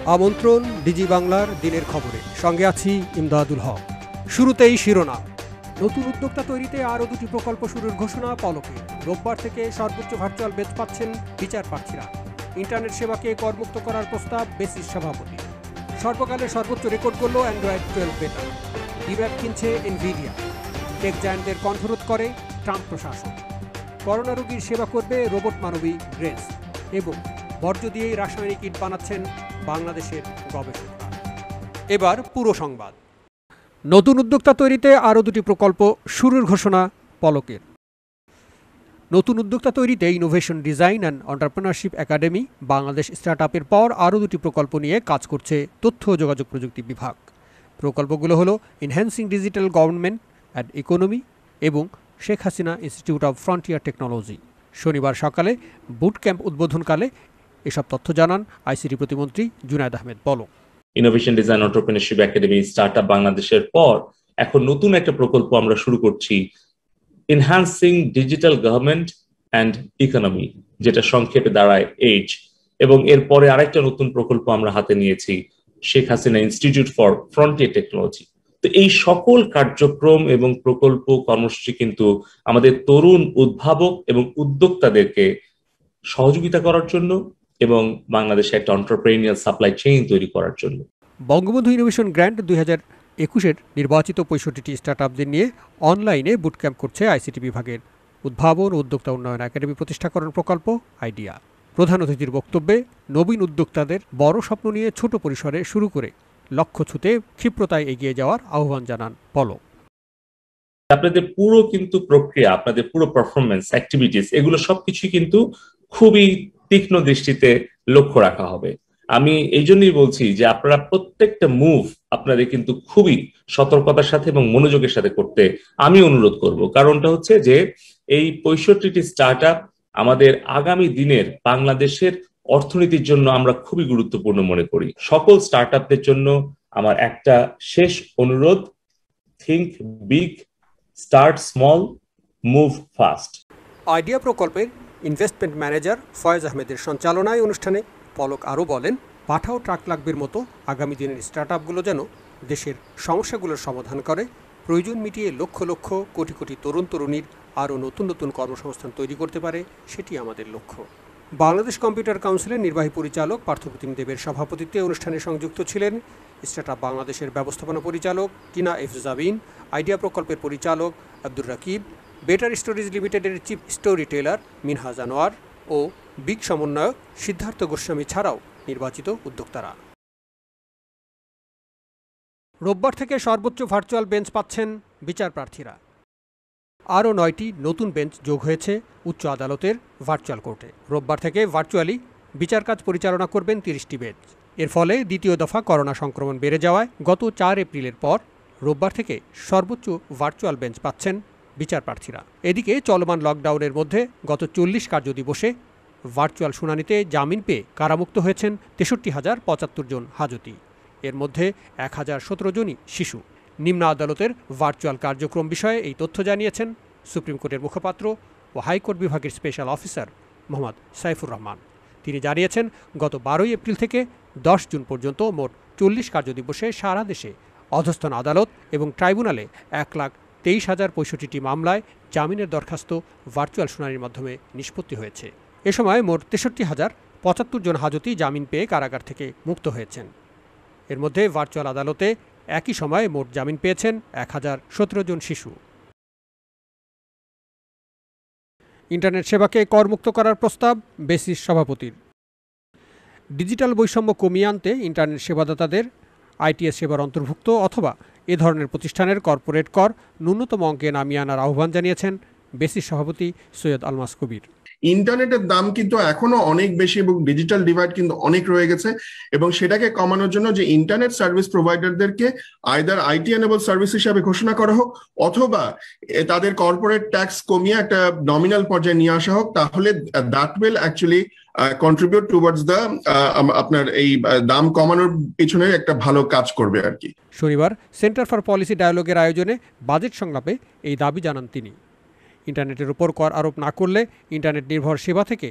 আমন্ত্রণ ডিজি বাংলার দিনের খবরে, সঙ্গে আছি ইমদাদুল হক। শুরুতেই শিরোনাম। নতুন উদ্যোক্তা তৈরিতে আরও 2টি প্রকল্প শুরুর ঘোষণা পলকে। রোববার থেকে সর্বোচ্চ ভার্চুয়াল বেঞ্চ পাচ্ছেন বিচার প্রার্থীরা। ইন্টারনেট সেবাকে করমুক্ত করার প্রস্তাব বেসিস সভাপতি। সর্বকালের সর্বোচ্চ রেকর্ড করল অ্যান্ড্রয়েড 12 বেটা। ডিব্যাক কিনছে এনভিডিয়া। টেক জায়ান্টদের কণ্ঠরোধ করে ট্রাম্প প্রশাসন। করোনা রোগীর সেবা করবে রোবট মানবী গ্রেস। এবং বর্জ্য দিয়েই রাসায়নিক ইট বানাচ্ছেন বাংলাদেশের গবেষকরা। এবার পুরো সংবাদ। নতুন উদ্যোক্তা তৈরিতে আরও 2টি প্রকল্প শুরুর ঘোষণা পলকের। নতুন উদ্যোক্তা তৈরিতে innovation design and entrepreneurship academy Bangladesh স্টার্টআপের পর আরও 2টি প্রকল্প নিয়ে কাজ করছে তথ্য ও যোগাযোগ প্রযুক্তি বিভাগ। প্রকল্পগুলো হলো enhancing digital government and economy এবং Sheikh Hasina institute of frontier technology. শনিবার সকালে বুট ক্যাম্প উদ্বোধনকালে এসব তথ্য জানান আইসিটি প্রতিমন্ত্রী Junaid Ahmed Palak. Innovation design entrepreneurship academy startup বাংলাদেশের পর এখন নতুন একটা প্রকল্প আমরা শুরু করছি, enhancing digital government and economy, যেটা সংক্ষেপে দাঁড়ায় এইচ। এবং এরপরে আরেকটা নতুন প্রকল্প আমরা হাতে নিয়েছি, Sheikh Hasina institute for frontier technology. তো এই সকল কার্যক্রম এবং প্রকল্প কর্মসূচি কিন্তু আমাদের তরুণ উদ্ভাবক এবং উদ্যোক্তাদেরকে সহযোগিতা করার জন্য এবং বাংলাদেশে একটা এন্টারপ্রেনিউরিয়াল সাপ্লাই চেইন তৈরি করার জন্য। বঙ্গবন্ধু ইনোভেশন গ্র্যান্ট 2021-এর নির্বাচিত 65টি স্টার্টআপদের নিয়ে অনলাইনে বুটক্যাম্প করছে আইসিটি বিভাগের উদ্ভাবন ও উদ্যোক্তা উন্নয়ন একাডেমি প্রতিষ্ঠাকরণ প্রকল্প আইডিয়া। প্রধান অতিথির বক্তব্যে নবীন উদ্যোক্তাদের বড় স্বপ্ন নিয়ে ছোট পরিসরে শুরু করে লক্ষ্য ছুঁতে ক্ষিপ্রতায় এগিয়ে যাওয়ার আহ্বান জানান পলক। আপনাদের পুরো কিন্তু প্রক্রিয়া, আপনাদের পুরো পারফরমেন্স, অ্যাক্টিভিটিস, এগুলো সবকিছু কিন্তু খুবই তীক্ষ্ণ দৃষ্টিতে লক্ষ্য রাখা হবে। আমি এই জন্যই বলছি যে আপনারা প্রত্যেকটা মুভ আপনাদের কিন্তু খুবই সতর্কতার সাথে এবং মনোযোগের সাথে করতে আমি অনুরোধ করব। কারণটা হচ্ছে যে এই 65টি স্টার্টআপ আমাদের আগামী দিনের বাংলাদেশের অর্থনীতির জন্য আমরা খুবই গুরুত্বপূর্ণ মনে করি। সকল স্টার্টআপদের জন্য আমার একটা শেষ অনুরোধ, think big, start small, move fast. Idea প্রকল্পের ইনভেস্টমেন্ট ম্যানেজার ফয়েজ আহমেদের সঞ্চালনায় অনুষ্ঠানে পলক আরও বলেন, পাঠাও ট্রাক লাগবের মতো আগামী দিনের স্টার্টআপগুলো যেন দেশের সমস্যাগুলোর সমাধান করে, প্রয়োজন মিটিয়ে লক্ষ লক্ষ কোটি কোটি তরুণ তরুণীর আরও নতুন নতুন কর্মসংস্থান তৈরি করতে পারে, সেটি আমাদের লক্ষ্য। বাংলাদেশ কম্পিউটার কাউন্সিলের নির্বাহী পরিচালক পার্থপ্রতিম দেবের সভাপতিত্বে অনুষ্ঠানে সংযুক্ত ছিলেন স্টার্টআপ বাংলাদেশের ব্যবস্থাপনা পরিচালক টিনা এফ জাবিন, আইডিয়া প্রকল্পের পরিচালক আব্দুর রাকিব, বেটার স্টোরেজ লিমিটেডের chief story teller Minhaj Anwar ও বিগ সমন্বয়ক সিদ্ধার্থ গোস্বামী ছাড়াও নির্বাচিত উদ্যোক্তারা। রোববার থেকে সর্বোচ্চ ভার্চুয়াল বেঞ্চ পাচ্ছেন বিচার প্রার্থীরা। আরও 9টি নতুন বেঞ্চ যোগ হয়েছে উচ্চ আদালতের ভার্চুয়াল কোর্টে। রোববার থেকে ভার্চুয়ালি বিচার কাজ পরিচালনা করবেন 30টি বেঞ্চ। এর ফলে দ্বিতীয় দফা করোনা সংক্রমণ বেড়ে যাওয়ায় গত 4 এপ্রিলের পর রোববার থেকে সর্বোচ্চ ভার্চুয়াল বেঞ্চ পাচ্ছেন বিচার প্রার্থীরা। এদিকে চলমান লকডাউনের মধ্যে গত 40 কার্যদিবসে ভার্চুয়াল শুনানিতে জামিন পেয়ে কারামুক্ত হয়েছেন 63,075 জন হাজতি। এর মধ্যে 1017 জনই শিশু। নিম্ন আদালতের ভার্চুয়াল কার্যক্রম বিষয়ে এই তথ্য জানিয়েছেন সুপ্রিম কোর্টের মুখপাত্র ও হাইকোর্ট বিভাগের স্পেশাল অফিসার মোহাম্মদ সাইফুর রহমান। তিনি জানিয়েছেন, গত 12 এপ্রিল থেকে 10 জুন পর্যন্ত মোট 40 কার্যদিবসে সারা দেশে অধস্তন আদালত এবং ট্রাইব্যুনালে 1,23,065টি মামলায় জামিনের দরখাস্ত ভার্চুয়াল শুনানির মাধ্যমে নিষ্পত্তি হয়েছে। এ সময় মোট 63,075 জন হাজতি জামিন পেয়ে কারাগার থেকে মুক্ত হয়েছেন। এর মধ্যে ভার্চুয়াল আদালতে একই সময়ে মোট জামিন পেয়েছেন 1,017 জন শিশু। ইন্টারনেট সেবাকে করমুক্ত করার প্রস্তাব বেসিস সভাপতির। ডিজিটাল বৈষম্য কমিয়ে আনতে ইন্টারনেট সেবাদাতাদের আইটিএস সেবার অন্তর্ভুক্ত অথবা এ ধরনের প্রতিষ্ঠানের কর্পোরেট কর ন্যূনতম অঙ্কে নামিয়ে আনার আহ্বান জানিয়েছেন বেসিস সভাপতি সৈয়দ আলমাস কবির। ইন্টারনেটের দাম কিন্তু এখনো অনেক বেশি এবং ডিজিটাল ডিভাইড কিন্তু অনেক রয়ে গেছে, এবং সেটাকে কমানোর জন্য যে ইন্টারনেট সার্ভিস প্রোভাইডারদেরকে আইদার আইটি এনেবল সার্ভিস হিসাবে ঘোষণা করা হোক অথবা তাদের কর্পোরেট ট্যাক্স কমিয়ে একটা নমিনাল পর্যায়ে নিয়ে আসা হোক, তাহলে that will actually contribute towards the আপনার এই দাম কমানোর পিছনে একটা ভালো কাজ করবে আর কি। শনিবার সেন্টার ফর পলিসি ডায়ালগের আয়োজনে বাজেট সংলাপে এই দাবি জানান তিনি। ইন্টারনেটের উপর কর আরোপ না করলে ইন্টারনেট নির্ভর সেবা থেকে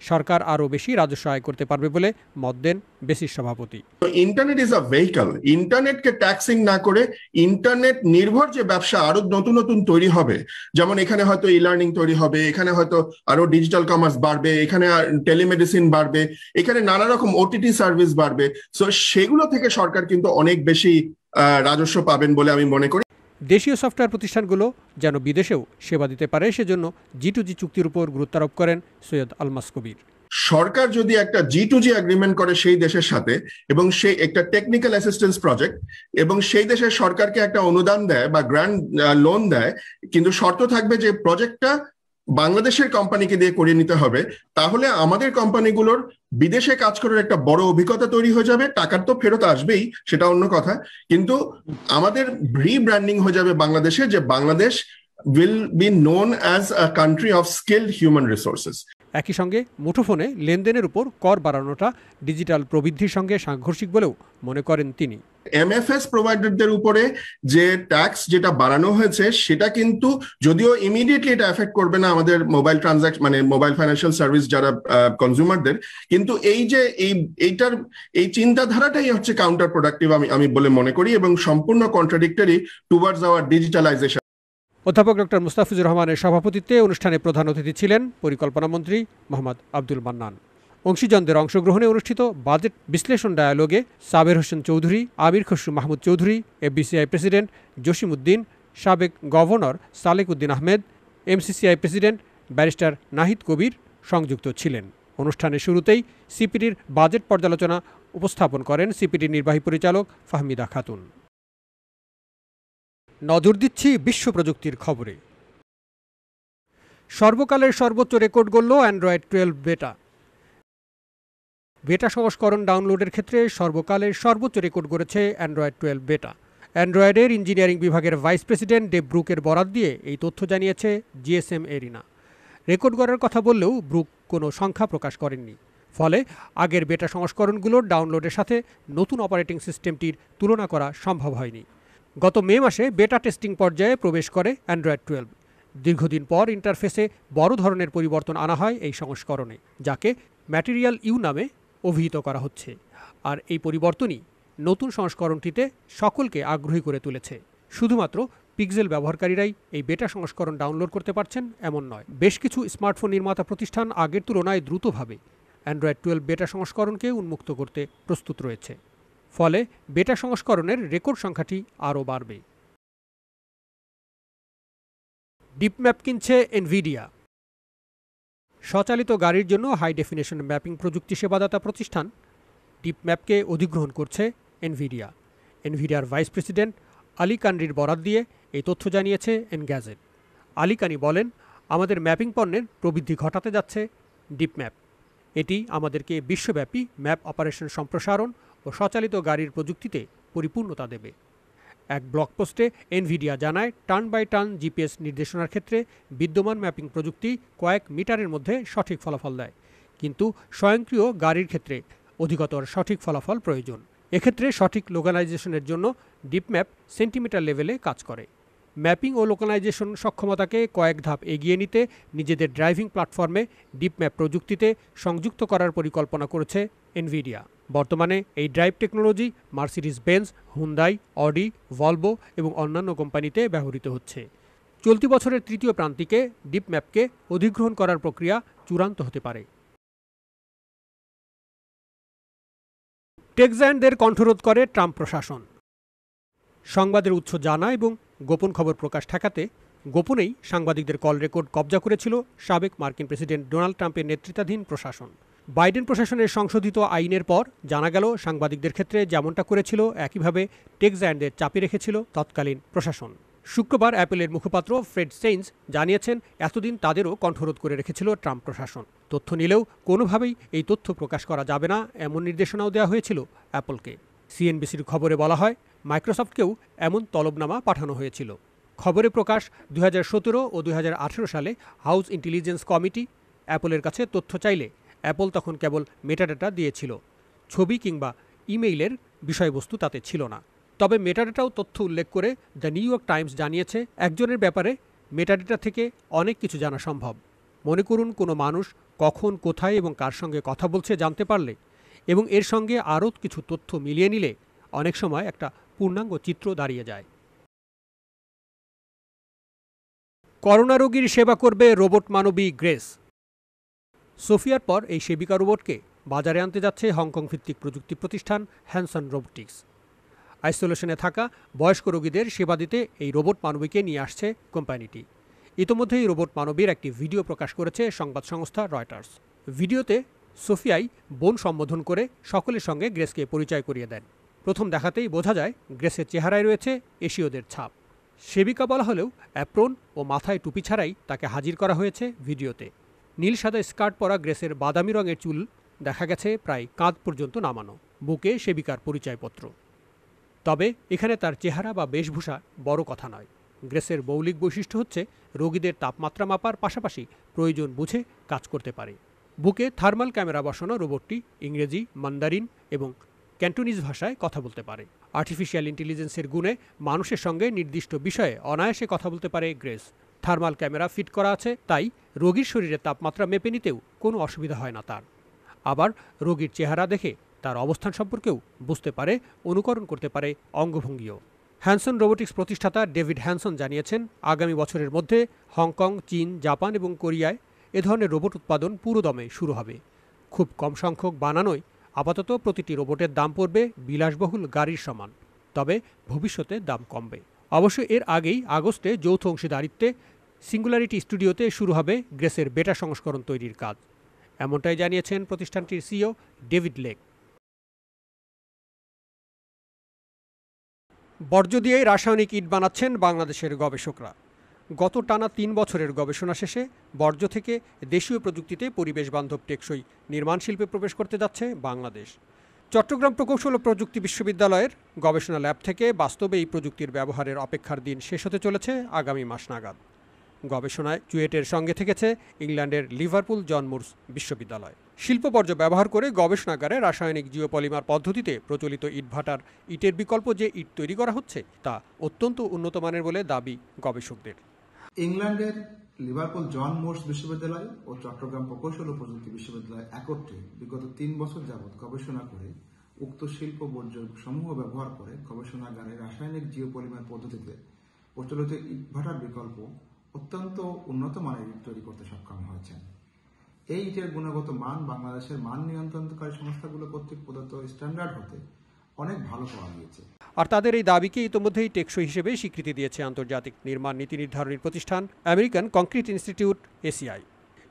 সরকার আরও বেশি রাজস্ব আয় করতে পারবে বলে মত দেন বেসিস সভাপতি। Internet is a vehicle. ইন্টারনেটকে ট্যাক্সিং না করে ইন্টারনেট নির্ভর যে ব্যবসা আরো নতুন নতুন তৈরি হবে, যেমন এখানে হয়তো ই লার্নিং তৈরি হবে, এখানে হয়তো আরো ডিজিটাল কমার্স বাড়বে, এখানে টেলিমেডিসিন বাড়বে, এখানে নানা রকম ওটিটি সার্ভিস বাড়বে। সো সেগুলো থেকে সরকার কিন্তু অনেক বেশি রাজস্ব পাবেন বলে আমি মনে করি। দেশীয় সফটওয়্যার প্রতিষ্ঠানগুলো যেন বিদেশেও সেবা দিতে পারে সেজন্য G2G চুক্তির উপর গুরুত্ব আরোপ করেন সৈয়দ আলমাস কবির। সরকার যদি একটা G2G এগ্রিমেন্ট করে সেই দেশের সাথে, এবং সেই একটা টেকনিক্যাল অ্যাসিস্ট্যান্স প্রজেক্ট, এবং সেই দেশের সরকারকে একটা অনুদান দেয় বা গ্র্যান্ড লোন দেয়, কিন্তু শর্ত থাকবে যে প্রজেক্টটা বাংলাদেশের কোম্পানিকে দিয়ে করিয়ে নিতে হবে, তাহলে আমাদের কোম্পানিগুলোর বিদেশে কাজ করার একটা বড় অভিজ্ঞতা তৈরি হয়ে যাবে। টাকার তো ফেরত আসবেই, সেটা অন্য কথা, কিন্তু আমাদের রিব্র্যান্ডিং হয়ে যাবে বাংলাদেশে, যে Bangladesh will be known as a country of skilled human resources. একই সঙ্গে মুঠোফোনে লেনদেনের উপর কর বাড়ানোটা ডিজিটাল প্রবৃদ্ধির সঙ্গে সাংঘর্ষিক বলেও মনে করেন তিনি। এমএফএস প্রোভাইডারদের উপরে যে ট্যাক্স যেটা বাড়ানো হয়েছে, সেটা কিন্তু যদিও ইমিডিয়েটলি এটা এফেক্ট করবে না আমাদের মোবাইল ট্রানজাকশন, মানে মোবাইল ফাইন্যান্সিয়াল সার্ভিস যারা কনজিউমারদের, কিন্তু এই যে এই চিন্তাধারাটাই হচ্ছে কাউন্টার প্রোডাক্টিভ আমি বলে মনে করি, এবং সম্পূর্ণ কন্ট্রাডিক্টরি টুয়ার্ডস আওয়ার ডিজিটালাইজেশন। অধ্যাপক ডক্টর মুস্তাফিজুর রহমানের সভাপতিত্বে অনুষ্ঠানে প্রধান অতিথি ছিলেন পরিকল্পনা মন্ত্রী মোহাম্মদ আব্দুল মান্নান। অংশীজনদের অংশগ্রহণে অনুষ্ঠিত বাজেট বিশ্লেষণ ডায়ালগে সাবের হোসেন চৌধুরী, আমির খসরু মাহমুদ চৌধুরী, এফবিসিআই প্রেসিডেন্ট জসিম উদ্দিন, সাবেক governor Salek Uddin Ahmed, MCCI president barrister Nahid Kabir সংযুক্ত ছিলেন। অনুষ্ঠানের শুরুতেই সিপিডির বাজেট পর্যালোচনা উপস্থাপন করেন সিপিডির নির্বাহী পরিচালক ফাহমিদা খাতুন। নজর দিচ্ছি বিশ্ব প্রযুক্তির খবরে। সর্বকালের সর্বোচ্চ রেকর্ড গড়ল অ্যান্ড্রয়েড 12 বেটা। বেটা সংস্করণ ডাউনলোডের ক্ষেত্রে সর্বকালের সর্বোচ্চ রেকর্ড গড়েছে অ্যান্ড্রয়েড 12 বেটা। অ্যান্ড্রয়েডের ইঞ্জিনিয়ারিং বিভাগের ভাইস প্রেসিডেন্ট ডেভ ব্রুকের বরাত দিয়ে এই তথ্য জানিয়েছে জিএসএম এরিনা। রেকর্ড গড়ার কথা বললেও ব্রুক কোনো সংখ্যা প্রকাশ করেননি। ফলে আগের বেটা সংস্করণগুলোর ডাউনলোডের সাথে নতুন অপারেটিং সিস্টেমটির তুলনা করা সম্ভব হয়নি। গত মে মাসে বেটা টেস্টিং পর্যায়ে প্রবেশ করে অ্যান্ড্রয়েড 12। দীর্ঘদিন পর ইন্টারফেসে বড় ধরনের পরিবর্তন আনা হয় এই সংস্করণে, যাকে ম্যাটেরিয়াল ইউ নামে অভিহিত করা হচ্ছে। আর এই পরিবর্তনই নতুন সংস্করণটিতে সকলকে আগ্রহী করে তুলেছে। শুধুমাত্র পিক্সেল ব্যবহারকারীরাই এই বেটা সংস্করণ ডাউনলোড করতে পারছেন এমন নয়। বেশ কিছু স্মার্টফোন নির্মাতা প্রতিষ্ঠান আগের তুলনায় দ্রুতভাবে অ্যান্ড্রয়েড 12 বেটা সংস্করণকে উন্মুক্ত করতে প্রস্তুত রয়েছে। ফলে বেটা সংস্করণের রেকর্ড সংখ্যাটি আরও বাড়বে। ডিপম্যাপ কিনছে এনভিডিয়া। স্বচালিত গাড়ির জন্য হাই ডেফিনেশন ম্যাপিং প্রযুক্তি সেবাদাতা প্রতিষ্ঠান ডিপম্যাপকে অধিগ্রহণ করছে এনভিডিয়া। এনভিডিয়ার ভাইস প্রেসিডেন্ট আলী কানরির বরাত দিয়ে এই তথ্য জানিয়েছে এনগ্যাজেট। আলী কানি বলেন, আমাদের ম্যাপিং পণ্যের প্রবৃদ্ধি ঘটাতে যাচ্ছে ডিপম্যাপ। এটি আমাদেরকে বিশ্বব্যাপী ম্যাপ অপারেশন সম্প্রসারণ ও স্বচালিত গাড়ির প্রযুক্তিতে পরিপূর্ণতা দেবে। এক ব্লগ পোস্টে এনভিডিয়া জানায়, টার্ন বাই টার্ন জিপিএস নির্দেশনার ক্ষেত্রে বিদ্যমান ম্যাপিং প্রযুক্তি কয়েক মিটারের মধ্যে সঠিক ফলাফল দেয়, কিন্তু স্বয়ংক্রিয় গাড়ির ক্ষেত্রে অধিকতর সঠিক ফলাফল প্রয়োজন। এক্ষেত্রে সঠিক লোকালাইজেশনের জন্য ডিপম্যাপ সেন্টিমিটার লেভেলে কাজ করে। ম্যাপিং ও লোকালাইজেশন সক্ষমতাকে কয়েক ধাপ এগিয়ে নিতে নিজেদের ড্রাইভিং প্ল্যাটফর্মে ডিপম্যাপ প্রযুক্তিতে সংযুক্ত করার পরিকল্পনা করেছে এনভিডিয়া। বর্তমানে এই drive technology Mercedes Benz, Hyundai, Audi, Volvo এবং অন্যান্য কোম্পানিতে ব্যবহৃত হচ্ছে। চলতি বছরের তৃতীয় প্রান্তিকে ডিপম্যাপকে অধিগ্রহণ করার প্রক্রিয়া চূড়ান্ত হতে পারে। টেক জায়ান্টদের কণ্ঠরোধ করে ট্রাম্প প্রশাসন। সংবাদের উৎস জানা এবং গোপন খবর প্রকাশ ঠেকাতে গোপনেই সাংবাদিকদের কল রেকর্ড কবজা করেছিল সাবেক মার্কিন প্রেসিডেন্ট ডোনাল্ড ট্রাম্পের নেতৃত্বাধীন প্রশাসন। বাইডেন প্রশাসনের সংশোধিত আইনের পর জানা গেল সাংবাদিকদের ক্ষেত্রে যেমনটা করেছিল একইভাবে টেক জায়ান্টদের চাপে রেখেছিল তৎকালীন প্রশাসন। শুক্রবার অ্যাপলের মুখপাত্র ফ্রেড স্টেইনস জানিয়েছেন, এতদিন তাদেরও কণ্ঠরোধ করে রেখেছিল ট্রাম্প প্রশাসন। তথ্য নিলেও কোনোভাবেই এই তথ্য প্রকাশ করা যাবে না এমন নির্দেশনাও দেওয়া হয়েছিল অ্যাপলকে। সিএনবিসির খবরে বলা হয়, মাইক্রোসফটকেও এমন তলবনামা পাঠানো হয়েছিল। খবরে প্রকাশ 2017 ও 2018 সালে হাউস ইন্টেলিজেন্স কমিটি অ্যাপলের কাছে তথ্য চাইলে অ্যাপল তখন কেবল মেটাডাটা দিয়েছিল। ছবি কিংবা ইমেইলের বিষয়বস্তু তাতে ছিল না। তবে মেটাডাটাও তথ্য উল্লেখ করে দ্য নিউ ইয়র্ক টাইমস জানিয়েছে, একজনের ব্যাপারে মেটাডাটা থেকে অনেক কিছু জানা সম্ভব। মনে করুন কোনো মানুষ কখন, কোথায় এবং কার সঙ্গে কথা বলছে জানতে পারলে এবং এর সঙ্গে আরও কিছু তথ্য মিলিয়ে নিলে অনেক সময় একটা পূর্ণাঙ্গ চিত্র দাঁড়িয়ে যায়। করোনা রোগীর সেবা করবে রোবট মানবী গ্রেস। সোফিয়ার পর এই সেবিকা রোবটকে বাজারে আনতে যাচ্ছে হংকং ভিত্তিক প্রযুক্তি প্রতিষ্ঠান হ্যানসন রোবোটিক্স। আইসোলেশনে থাকা বয়স্ক রোগীদের সেবা দিতে এই রোবট মানবীকে নিয়ে আসছে কোম্পানিটি। ইতোমধ্যেই রোবট মানবীর একটি ভিডিও প্রকাশ করেছে সংবাদ সংস্থা রয়টার্স। ভিডিওতে সোফিয়াই বোন সম্বোধন করে সকলের সঙ্গে গ্রেসকে পরিচয় করিয়ে দেন। প্রথম দেখাতেই বোঝা যায় গ্রেসের চেহারায় রয়েছে এশীয়দের ছাপ। সেবিকা বলা হলেও অ্যাপ্রন ও মাথায় টুপি ছাড়াই তাকে হাজির করা হয়েছে ভিডিওতে। নীল সাদা স্কার্ট পরা গ্রেসের বাদামি রঙের চুল দেখা গেছে প্রায় কাঁধ পর্যন্ত নামানো, বুকে সেবিকার পরিচয়পত্র। তবে এখানে তার চেহারা বা বেশভূষা বড় কথা নয়। গ্রেসের মৌলিক বৈশিষ্ট্য হচ্ছে রোগীদের তাপমাত্রা মাপার পাশাপাশি প্রয়োজন বুঝে কাজ করতে পারে। বুকে থার্মাল ক্যামেরা বসানো রোবটটি ইংরেজি, মান্দারিন এবং ক্যান্টোনিজ ভাষায় কথা বলতে পারে। আর্টিফিশিয়াল ইন্টেলিজেন্সের গুণে মানুষের সঙ্গে নির্দিষ্ট বিষয়ে অনায়াসে কথা বলতে পারে গ্রেস। থার্মাল ক্যামেরা ফিট করা আছে, তাই রোগীর শরীরের তাপমাত্রা মেপে নিতেও কোনো অসুবিধা হয় না তার। আবার রোগীর চেহারা দেখে তার অবস্থান সম্পর্কেও বুঝতে পারে, অনুকরণ করতে পারে অঙ্গভঙ্গিও। হ্যানসন রোবোটিক্স প্রতিষ্ঠাতা ডেভিড হ্যানসন জানিয়েছেন, আগামী বছরের মধ্যে হংকং, চীন, জাপান এবং কোরিয়ায় এ ধরনের রোবট উৎপাদন পুরোদমে শুরু হবে। খুব কম সংখ্যক বানানোয় আপাতত প্রতিটি রোবটের দাম পড়বে বিলাসবহুল গাড়ির সমান, তবে ভবিষ্যতে দাম কমবে। অবশ্য এর আগেই আগস্টে যৌথ অংশীদারিত্বে সিঙ্গুলারিটি স্টুডিওতে শুরু হবে গ্রেসের বেটা সংস্করণ তৈরির কাজ। এমনটাই জানিয়েছেন প্রতিষ্ঠানটির সিইও ডেভিড লেক। বর্জ্য দিয়েই রাসায়নিক ইট বানাচ্ছেন বাংলাদেশের গবেষকরা। গত টানা ৩ বছরের গবেষণা শেষে বর্জ্য থেকে দেশীয় প্রযুক্তিতে পরিবেশবান্ধব টেকসই নির্মাণ শিল্পে প্রবেশ করতে যাচ্ছে বাংলাদেশ। চট্টগ্রাম প্রকৌশল ও প্রযুক্তি বিশ্ববিদ্যালয়ের গবেষণা ল্যাব থেকে বাস্তবে এই প্রযুক্তির ব্যবহারের অপেক্ষার দিন শেষ হতে চলেছে আগামী মাস নাগাদ। গবেষণায় চুয়েটের সঙ্গে থেকেছে ইংল্যান্ডের লিভারপুল জন মুরস বিশ্ববিদ্যালয়। শিল্প বর্জ্য ব্যবহার করে গবেষণাগারে রাসায়নিক জিওপলিমার পদ্ধতিতে প্রচলিত ইটভাটার ইটের বিকল্প যে ইট তৈরি করা হচ্ছে তা অত্যন্ত উন্নত মানের বলে দাবি গবেষকদের। ইংল্যান্ডের লিভারপুল জন মুরস বিশ্ববিদ্যালয় ও চট্টগ্রাম প্রকৌশল ও প্রযুক্তি বিশ্ববিদ্যালয় একত্রে বিগত ৩ বছর যাবৎ গবেষণা করে উক্ত শিল্প বর্জ্য সমূহ ব্যবহার করে গবেষণাগারে রাসায়নিক জিওপলিমার পদ্ধতিতে প্রচলিত ইটভাটার বিকল্প অত্যন্ত উন্নত মানের ইট তৈরি করতে সক্ষম হয়েছেন। এই ইটের গুণগত মান বাংলাদেশের মান নিয়ন্ত্রণকারী সংস্থাগুলো কর্তৃক প্রদত্ত স্ট্যান্ডার্ড হতে অনেক ভালো পাওয়া গিয়েছে। আর তাদের এই দাবিকে ইতোমধ্যেই টেকসই হিসেবে স্বীকৃতি দিয়েছে আন্তর্জাতিক নির্মাণ নীতি নির্ধারণী প্রতিষ্ঠান আমেরিকান কংক্রিট ইনস্টিটিউট এসিআই।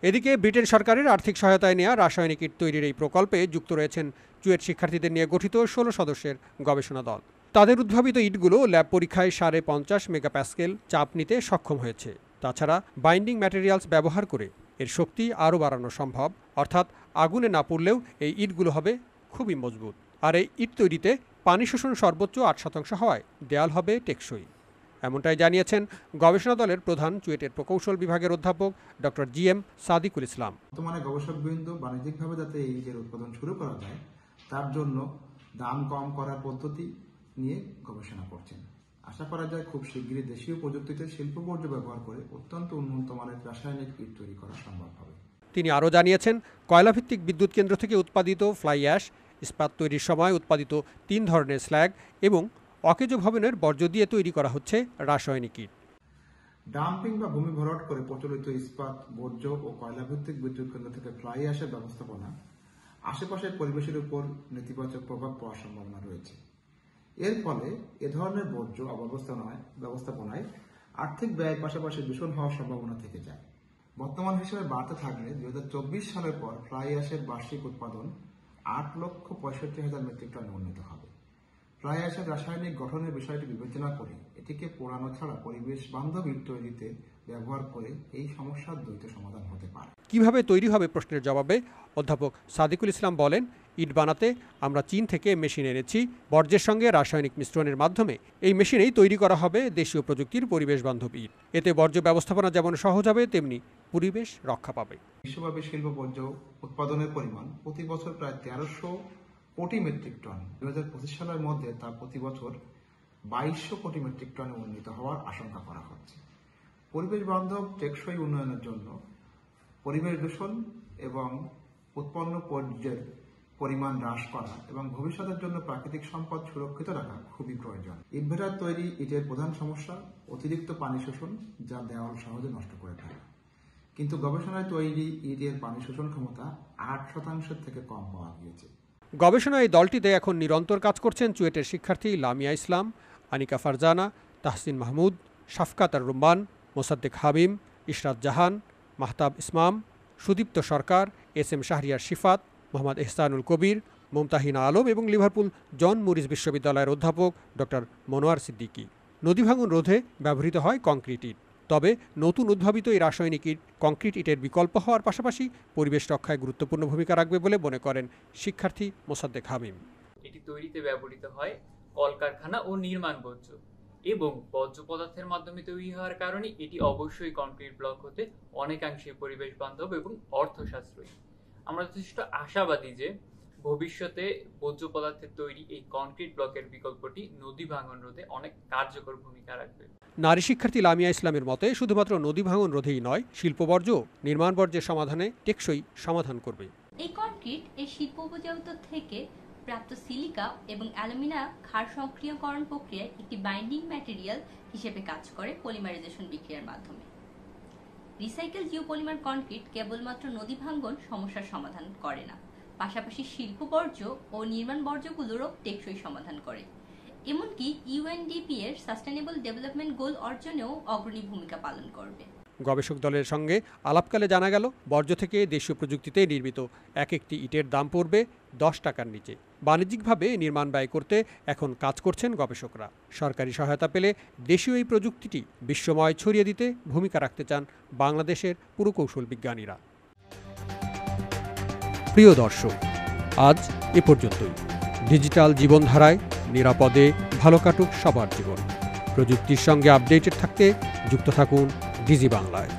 এদিকে ব্রিটেন সরকারের আর্থিক সহায়তায় নেওয়া রাসায়নিক ইট তৈরির এই প্রকল্পে যুক্ত রয়েছেন চুয়েট শিক্ষার্থীদের নিয়ে গঠিত 16 সদস্যের গবেষণা দল। তাদের উদ্ভাবিত ইটগুলো ল্যাব পরীক্ষায় 50.5 মেগাপ্যাসকেল চাপ নিতে সক্ষম হয়েছে। তাছাড়া বাইন্ডিং ম্যাটেরিয়ালস ব্যবহার করে এর শক্তি আরও বাড়ানো সম্ভব, অর্থাৎ আগুনে না পড়লেও এই ইটগুলো হবে খুবই মজবুত। আর এই ইট তৈরিতে পানি শোষণ সর্বোচ্চ 8% হওয়ায় দেয়াল হবে টেকসই। এমনটাই জানিয়েছেন গবেষণা দলের প্রধান চুয়েটের প্রকৌশল বিভাগের অধ্যাপক ডক্টর জিএম সাদিকুল ইসলাম। বর্তমানে গবেষকবৃন্দ বাণিজ্যিকভাবে যাতে এই ইটের উৎপাদন শুরু করা যায় তার জন্য দাম কম করার পদ্ধতি নিয়ে গবেষণা করছেন। আশা করা যায় খুব শীঘ্রই দেশীয় প্রযুক্তিতে শিল্প বর্জ্য ব্যবহার করে অত্যন্ত উন্নত মানের রাসায়নিক ইট তৈরি করা সম্ভব হবে। তিনি আরও জানিয়েছেন, কয়লাভিত্তিক বিদ্যুৎ কেন্দ্র থেকে উৎপাদিত ফ্লাই অ্যাশ, ইস্পাত তৈরির সময় উৎপাদিত 3 ধরনের স্ল্যাগ এবং অকেজো ভবনের বর্জ্য দিয়ে তৈরি করা হচ্ছে রাসায়নিক ইট। ডাম্পিং বা ভূমি ভরাট করে প্রচলিত ইস্পাত, বর্জ্য ও কয়লাভিত্তিক বিদ্যুৎ কেন্দ্র থেকে ফ্লাই অ্যাশের ব্যবস্থাপনা আশেপাশের পরিবেশের উপর নেতিবাচক প্রভাব পড়ার সম্ভাবনা রয়েছে। এর ফলে এ ধরনের বর্জ্য ব্যবস্থাপনায় আর্থিক ব্যয়ের পাশাপাশি দূষণ হওয়ার সম্ভাবনা থেকে যায়। বর্তমান হিসেবে বাড়তে থাকলে 2024 সালের পর ফ্লাই অ্যাশের বার্ষিক উৎপাদন 8,65,000 মেট্রিক টনে উন্নীত হবে। ফ্লাই অ্যাশের রাসায়নিক গঠনের বিষয়টি বিবেচনা করে এটিকে পোড়ানো ছাড়া পরিবেশ বান্ধব ইট তৈরিতে ব্যবহার করে এই সমস্যার দ্বৈত সমাধান হতে পারে। কিভাবে তৈরি হবে প্রশ্নের জবাবে অধ্যাপক সাদিকুল ইসলাম বলেন, ইট বানাতে আমরা চীন থেকে মেশিন এনেছি। বর্জ্যের সঙ্গে রাসায়নিক মিশ্রণের মাধ্যমে এই মেশিনেই তৈরি করা হবে দেশীয় প্রযুক্তির পরিবেশ বান্ধব ইট। এতে বর্জ্য ব্যবস্থাপনা যেমন সহজ হবে, তেমনি পরিবেশ রক্ষা পাবে। বিশ্বব্যাপী শিল্প বর্জ্য উৎপাদনের পরিমাণ প্রতি বছর প্রায় 1300 কোটি মেট্রিক টন। 2025 সালের মধ্যে তা প্রতি বছর 2200 কোটি মেট্রিক টনে উন্নীত হওয়ার আশঙ্কা করা হচ্ছে। পরিবেশ বান্ধব টেকসই উন্নয়নের জন্য পরিবেশ দূষণ এবং উৎপন্ন বর্জ্যের পরিমাণ হ্রাস করা এবং ভবিষ্যতের জন্য প্রাকৃতিক সম্পদ সুরক্ষিত রাখা খুবই প্রয়োজন। ইটভাটার তৈরি ইটের প্রধান সমস্যা অতিরিক্ত পানি শোষণ, যা দেওয়াল সহজে নষ্ট করে ফেলে। কিন্তু গবেষণায় তৈরি ইটের পানি শোষণ ক্ষমতা 8% থেকে কম পাওয়া গিয়েছে। গবেষণা এই দলটিতে এখন নিরন্তর কাজ করছেন চুয়েটের শিক্ষার্থী লামিয়া ইসলাম, আনিকা ফারজানা, তাহসিন মাহমুদ, শাফকাত আর রুম্মান, মোসাদ্দেক হাবিম, ইশরাত জাহান, মাহতাব ইসমাম, সুদীপ্ত সরকার, এস.এম. শাহরিয়ার শিফাত, মোহাম্মদ এহসানুল কবির, মুমতাহিনা আলম এবং লিভারপুল জন মুরিস বিশ্ববিদ্যালয়ের অধ্যাপক ডক্টর মনোয়ার সিদ্দিকী। নদী ভাঙন রোধে ব্যবহৃত হয় কংক্রিট ইট। তবে নতুন উদ্ভাবিত এই রাসায়নিক ইট কংক্রিট ইটের বিকল্প হওয়ার পাশাপাশি পরিবেশ রক্ষায় গুরুত্বপূর্ণ ভূমিকা রাখবে বলে মনে করেন শিক্ষার্থী মোসাদ্দেক হাবিম। এটি তৈরিতে ব্যবহৃত হয় কলকারখানা ও নির্মাণ বর্জ্য এবং বর্জ্য পদার্থের মাধ্যমে তৈরি হওয়ার কারণে এটি অবশ্যই কংক্রিট ব্লক হতে অনেকাংশে পরিবেশ বান্ধব এবং অর্থ সাশ্রয়ী। আমরা যথেষ্ট আশাবাদী যে ভবিষ্যতে বর্জ্য পদার্থের তৈরি এই কংক্রিট ব্লকের বিকল্পটি নদী ভাঙন রোধে অনেক কার্যকর ভূমিকা রাখবে। নারী শিক্ষার্থী লামিয়া ইসলামের মতে শুধুমাত্র নদী ভাঙন রোধেই নয়, শিল্প বর্জ্য নির্মাণ বর্জ্যের সমাধানে টেকসই সমাধান করবে। এই কংক্রিট এই শিল্প উপজাত থেকে প্রাপ্ত সিলিকা এবং অ্যালুমিনা ক্ষার সক্রিয়করণ প্রক্রিয়ায় একটি বাইন্ডিং ম্যাটেরিয়াল হিসেবে কাজ করে পলিমারাইজেশন বিক্রিয়ার মাধ্যমে। রিসাইকেল জিওপলিমার কংক্রিট কেবলমাত্র নদী ভাঙন সমস্যার সমাধান করে না, পাশাপাশি শিল্প বর্জ্য ও নির্মাণ বর্জ্যগুলোরও টেকসই সমাধান করে। এমনকি ইউএনডিপি এর সাস্টেনেবল ডেভেলপমেন্ট গোল অর্জনেও অগ্রণী ভূমিকা পালন করবে। গবেষক দলের সঙ্গে আলাপকালে জানা গেল, বর্জ্য থেকে দেশীয় প্রযুক্তিতে নির্মিত এক একটি ইটের দাম পড়বে 10 টাকার নিচে। বাণিজ্যিকভাবে নির্মাণ ব্যয় করতে এখন কাজ করছেন গবেষকরা। সরকারি সহায়তা পেলে দেশীয় এই প্রযুক্তিটি বিশ্বময় ছড়িয়ে দিতে ভূমিকা রাখতে চান বাংলাদেশের পুরকৌশল বিজ্ঞানীরা। প্রিয় দর্শক, আজ এ পর্যন্তই। ডিজিটাল জীবনধারায় নিরাপদে ভালো কাটুক সবার জীবন। প্রযুক্তির সঙ্গে আপডেটেড থাকতে যুক্ত থাকুন ডিজি বাংলায়।